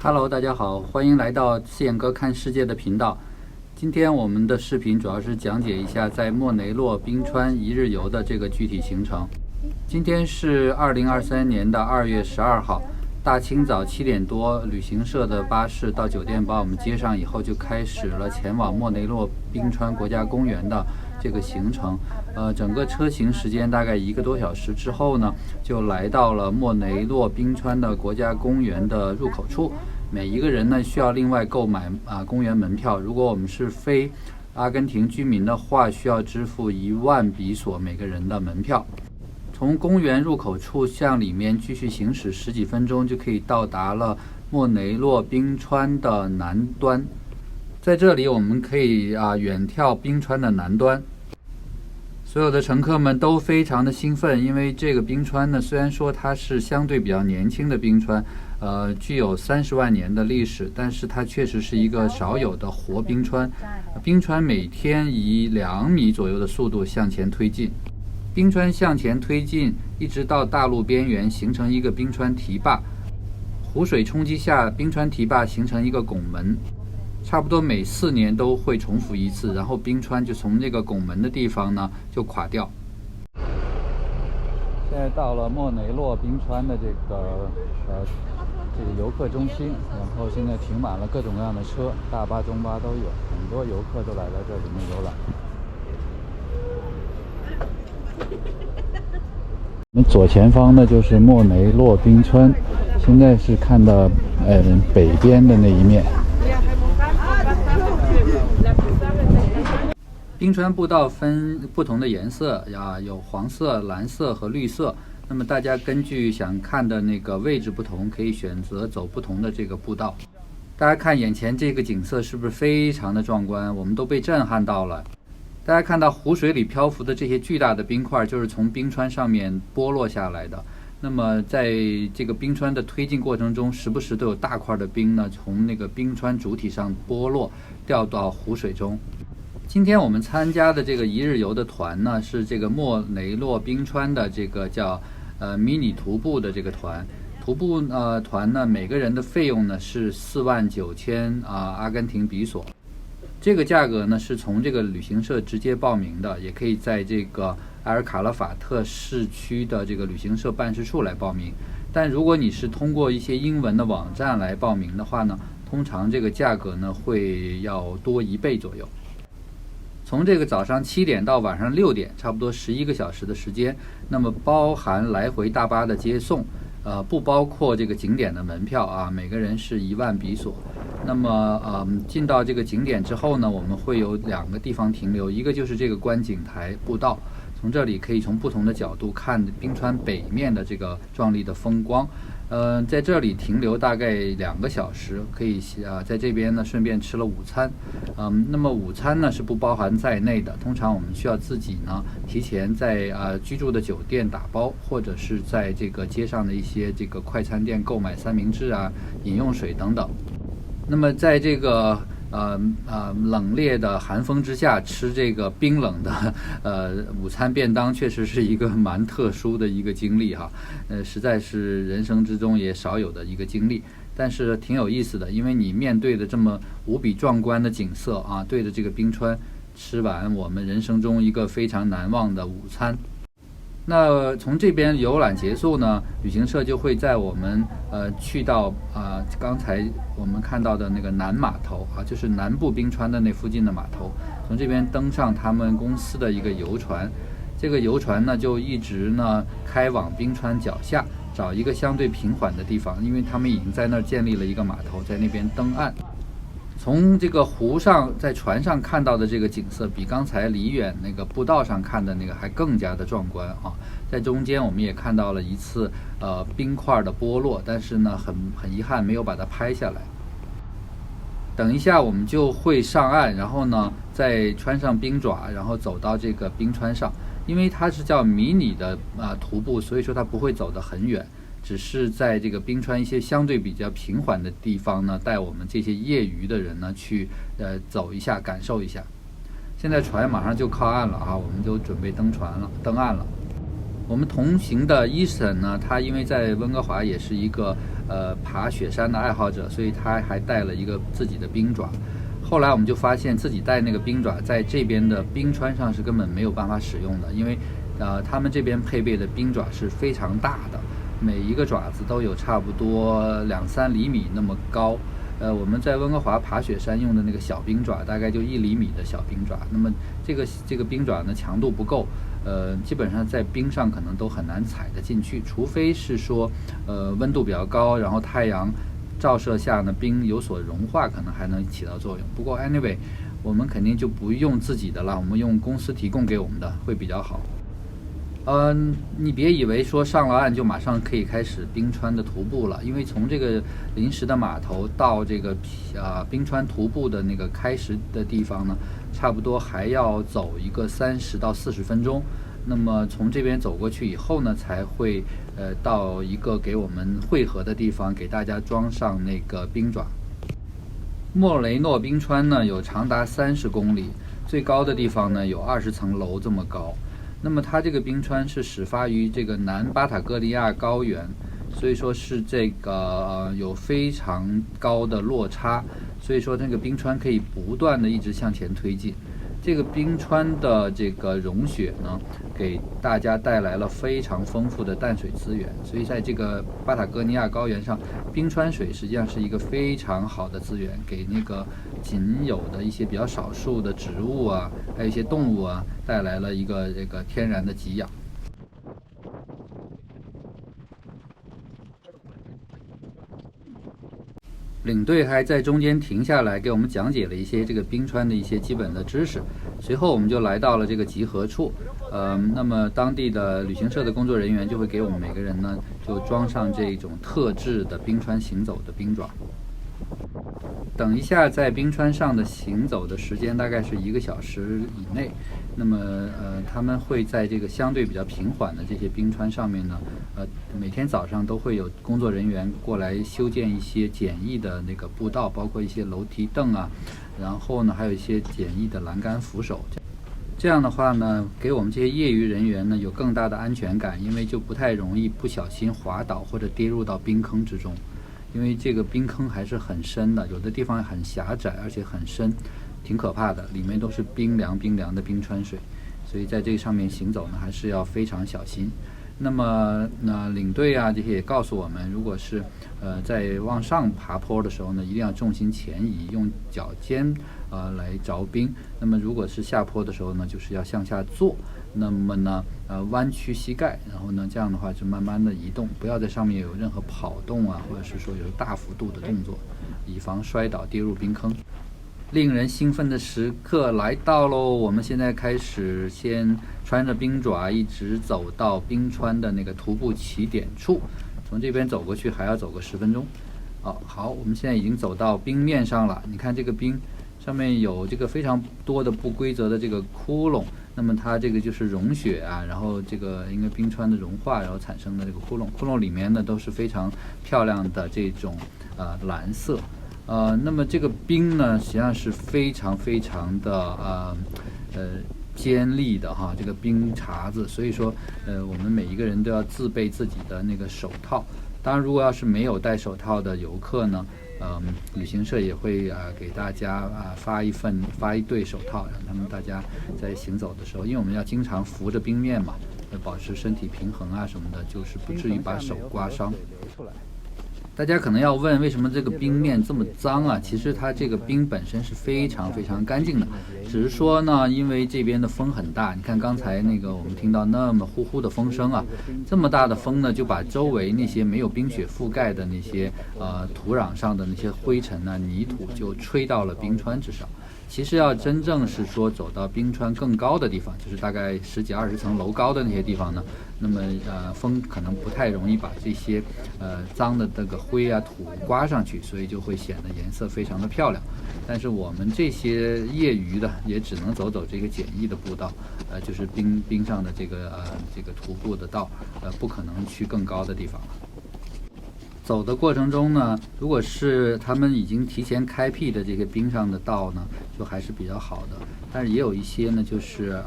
Hello，大家好，欢迎来到四眼哥看世界的频道。今天我们的视频主要是讲解一下在莫雷诺冰川一日游的这个具体行程。今天是2023年的2月12号，大清早7点多，旅行社的巴士到酒店把我们接上以后，就开始了前往莫雷诺冰川国家公园的这个行程。整个车行时间大概1个多小时之后呢，就来到了莫雷诺冰川的国家公园的入口处。每一个人呢需要另外购买公园门票。如果我们是非阿根廷居民的话，需要支付1万比索每个人的门票。从公园入口处向里面继续行驶10几分钟，就可以到达了莫雷诺冰川的南端。在这里我们可以远眺冰川的南端。所有的乘客们都非常的兴奋，因为这个冰川呢，虽然说它是相对比较年轻的冰川，具有30万年的历史，但是它确实是一个少有的活冰川。冰川每天以2米左右的速度向前推进，冰川向前推进，一直到大陆边缘，形成一个冰川堤坝。湖水冲击下，冰川堤坝形成一个拱门。差不多每4年都会重复一次，然后冰川就从这个拱门的地方呢就垮掉。现在到了莫雷诺冰川的这个游客中心，然后现在停满了各种各样的车，大巴、中巴都有，很多游客都来到这里面游览。我们左前方呢就是莫雷诺冰川，现在是看到北边的那一面。冰川步道分不同的颜色有黄色、蓝色和绿色。那么大家根据想看的那个位置不同，可以选择走不同的这个步道。大家看眼前这个景色是不是非常的壮观？我们都被震撼到了。大家看到湖水里漂浮的这些巨大的冰块，就是从冰川上面剥落下来的。那么在这个冰川的推进过程中，时不时都有大块的冰呢从那个冰川主体上剥落，掉到湖水中。今天我们参加的这个一日游的团呢，是这个莫雷诺冰川的这个叫迷你徒步的这个团。徒步团呢，每个人的费用呢是49000阿根廷比索。这个价格呢是从这个旅行社直接报名的，也可以在这个埃尔卡拉法特市区的这个旅行社办事处来报名。但如果你是通过一些英文的网站来报名的话呢，通常这个价格呢会要多1倍左右。从这个早上7点到晚上6点，差不多11个小时的时间。那么包含来回大巴的接送，不包括这个景点的门票每个人是1万比索。那么进到这个景点之后呢，我们会有2个地方停留，一个就是这个观景台步道，从这里可以从不同的角度看冰川北面的这个壮丽的风光。在这里停留大概2个小时，可以在这边呢顺便吃了午餐。那么午餐呢是不包含在内的，通常我们需要自己呢提前在居住的酒店打包，或者是在这个街上的一些这个快餐店购买三明治饮用水等等。那么在这个冷冽的寒风之下吃这个冰冷的午餐便当，确实是一个蛮特殊的一个经历实在是人生之中也少有的一个经历，但是挺有意思的，因为你面对的这么无比壮观的景色对着这个冰川吃完我们人生中一个非常难忘的午餐。那从这边游览结束呢，旅行社就会在我们去到刚才我们看到的那个南码头就是南部冰川的那附近的码头，从这边登上他们公司的一个游船。这个游船呢就一直呢开往冰川脚下，找一个相对平缓的地方，因为他们已经在那儿建立了一个码头，在那边登岸。从这个湖上在船上看到的这个景色，比刚才离远那个步道上看的那个还更加的壮观在中间我们也看到了一次冰块的剥落，但是呢很遗憾没有把它拍下来。等一下我们就会上岸，然后呢再穿上冰爪，然后走到这个冰川上。因为它是叫迷你的徒步，所以说它不会走得很远，只是在这个冰川一些相对比较平缓的地方呢，带我们这些业余的人呢去走一下，感受一下。现在船马上就靠岸了我们就准备登岸了。我们同行的伊森呢，他因为在温哥华也是一个爬雪山的爱好者，所以他还带了一个自己的冰爪。后来我们就发现自己带那个冰爪在这边的冰川上是根本没有办法使用的，因为他们这边配备的冰爪是非常大的，每一个爪子都有差不多2-3厘米那么高。我们在温哥华爬雪山用的那个小冰爪大概就1厘米的小冰爪，那么这个冰爪呢强度不够，基本上在冰上可能都很难踩得进去，除非是说温度比较高，然后太阳照射下呢冰有所融化，可能还能起到作用。不过 anyway 我们肯定就不用自己的了，我们用公司提供给我们的会比较好。你别以为说上了岸就马上可以开始冰川的徒步了，因为从这个临时的码头到这个冰川徒步的那个开始的地方呢，差不多还要走一个30到40分钟。那么从这边走过去以后呢，才会到一个给我们汇合的地方，给大家装上那个冰爪。莫雷诺冰川呢有长达30公里，最高的地方呢有20层楼这么高。那么它这个冰川是始发于这个南巴塔哥尼亚高原，所以说是这个有非常高的落差，所以说这个冰川可以不断的一直向前推进。这个冰川的这个融雪呢，给大家带来了非常丰富的淡水资源，所以在这个巴塔哥尼亚高原上，冰川水实际上是一个非常好的资源，给那个仅有的一些比较少数的植物啊，还有一些动物啊，带来了一个这个天然的给养。领队还在中间停下来给我们讲解了一些这个冰川的一些基本的知识，随后我们就来到了这个集合处。那么当地的旅行社的工作人员就会给我们每个人呢就装上这种特制的冰川行走的冰爪。等一下在冰川上的行走的时间大概是1个小时以内。那么他们会在这个相对比较平缓的这些冰川上面呢，每天早上都会有工作人员过来修建一些简易的那个步道，包括一些楼梯凳啊，然后呢还有一些简易的栏杆扶手。这样的话呢，给我们这些业余人员呢有更大的安全感，因为就不太容易不小心滑倒或者跌入到冰坑之中。因为这个冰坑还是很深的，有的地方很狭窄，而且很深，挺可怕的，里面都是冰凉的冰川水，所以在这个上面行走呢，还是要非常小心。那么领队啊这些也告诉我们，如果是在往上爬坡的时候呢，一定要重心前移，用脚尖来着冰。那么如果是下坡的时候呢，就是要向下坐。那么呢弯曲膝盖，然后呢这样的话就慢慢的移动，不要在上面有任何跑动啊，或者是说有大幅度的动作，以防摔倒跌入冰坑。令人兴奋的时刻来到喽！我们现在开始先穿着冰爪一直走到冰川的那个徒步起点处，从这边走过去还要走个10分钟。好，我们现在已经走到冰面上了，你看这个冰上面有这个非常多的不规则的这个窟窿，那么它这个就是融雪啊，然后这个因为冰川的融化，然后产生的这个窟窿里面呢都是非常漂亮的这种蓝色。那么这个冰呢实际上是非常的尖利的哈，这个冰碴子，所以说我们每一个人都要自备自己的那个手套。当然如果要是没有戴手套的游客呢，旅行社也会给大家发一对手套，让他们大家在行走的时候，因为我们要经常扶着冰面嘛，保持身体平衡啊什么的，就是不至于把手刮伤。大家可能要问，为什么这个冰面这么脏啊？其实它这个冰本身是非常干净的，只是说呢，因为这边的风很大，你看刚才那个我们听到那么呼呼的风声啊，这么大的风呢，就把周围那些没有冰雪覆盖的那些土壤上的那些灰尘啊、泥土就吹到了冰川之上。其实要真正是说走到冰川更高的地方，就是大概10几20层楼高的那些地方呢，那么风可能不太容易把这些脏的这个灰啊土刮上去，所以就会显得颜色非常的漂亮。但是我们这些业余的也只能走这个简易的步道，就是冰上的这个徒步的道，不可能去更高的地方了。走的过程中呢，如果是他们已经提前开辟的这个冰上的道呢，就还是比较好的。但是也有一些呢，就是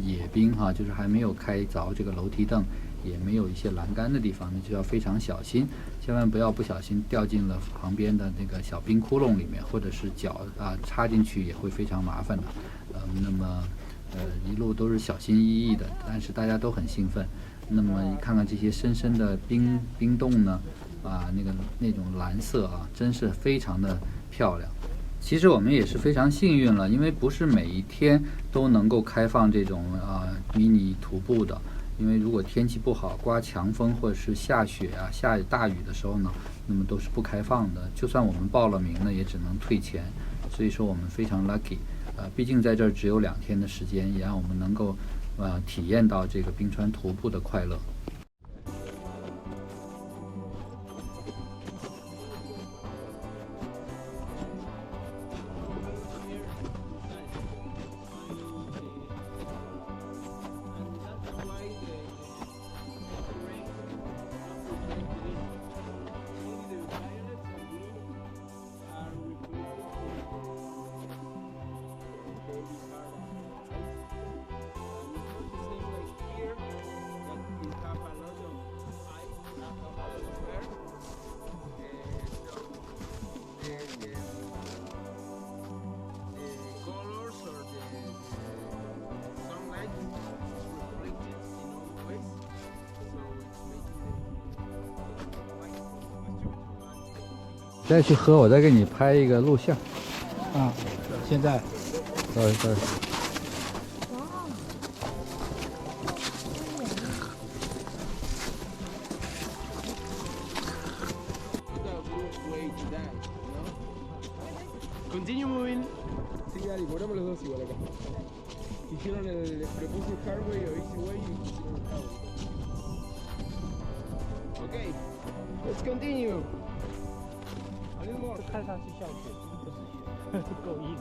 野冰哈，就是还没有开凿这个楼梯凳，也没有一些栏杆的地方，那就要非常小心，千万不要不小心掉进了旁边的那个小冰窟窿里面，或者是脚插进去也会非常麻烦的。那么一路都是小心翼翼的，但是大家都很兴奋。那么你看看这些深深的冰洞呢，那种蓝色真是非常的漂亮。其实我们也是非常幸运了，因为不是每一天都能够开放这种迷你徒步的。因为如果天气不好，刮强风或者是下雪下大雨的时候呢，那么都是不开放的。就算我们报了名呢，也只能退钱。所以说我们非常 lucky，毕竟在这儿只有2天的时间，也让我们能够体验到这个冰川徒步的快乐。再去喝，我再给你拍一个录像。现在。对。Continue moving. Sí, Ari, ponemos los dos igual acá. Hicieron el propulsor hardware o easy way y hicieron el hardware. Okay, let's continue. 看上去像雪，不是雪，够硬的。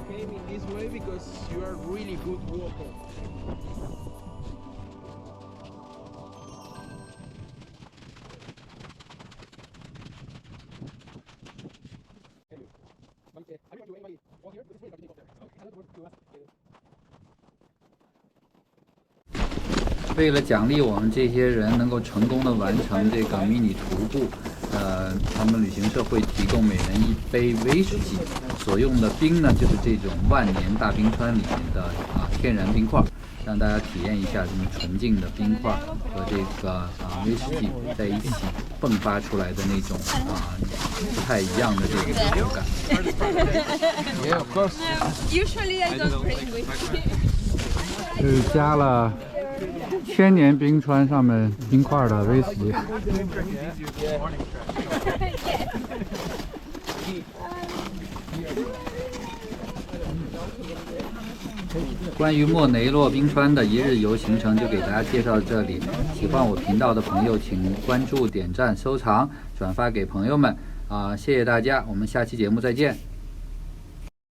Came in this way because you are really good walker. Okay. 为了奖励我们这些人能够成功的完成这个迷你徒步，他们旅行社会提供每人1杯威士忌，所用的冰呢就是这种万年大冰川里面的天然冰块，让大家体验一下这么纯净的冰块和这个威士忌在一起迸发出来的那种不太一样的这个口感。Yeah, of course. Usually I don't bring whiskey. 是加了1000年冰川上面冰块的威士忌。关于莫雷诺冰川的1日游行程就给大家介绍到这里。喜欢我频道的朋友，请关注、点赞、收藏、转发给朋友们。谢谢大家，我们下期节目再见。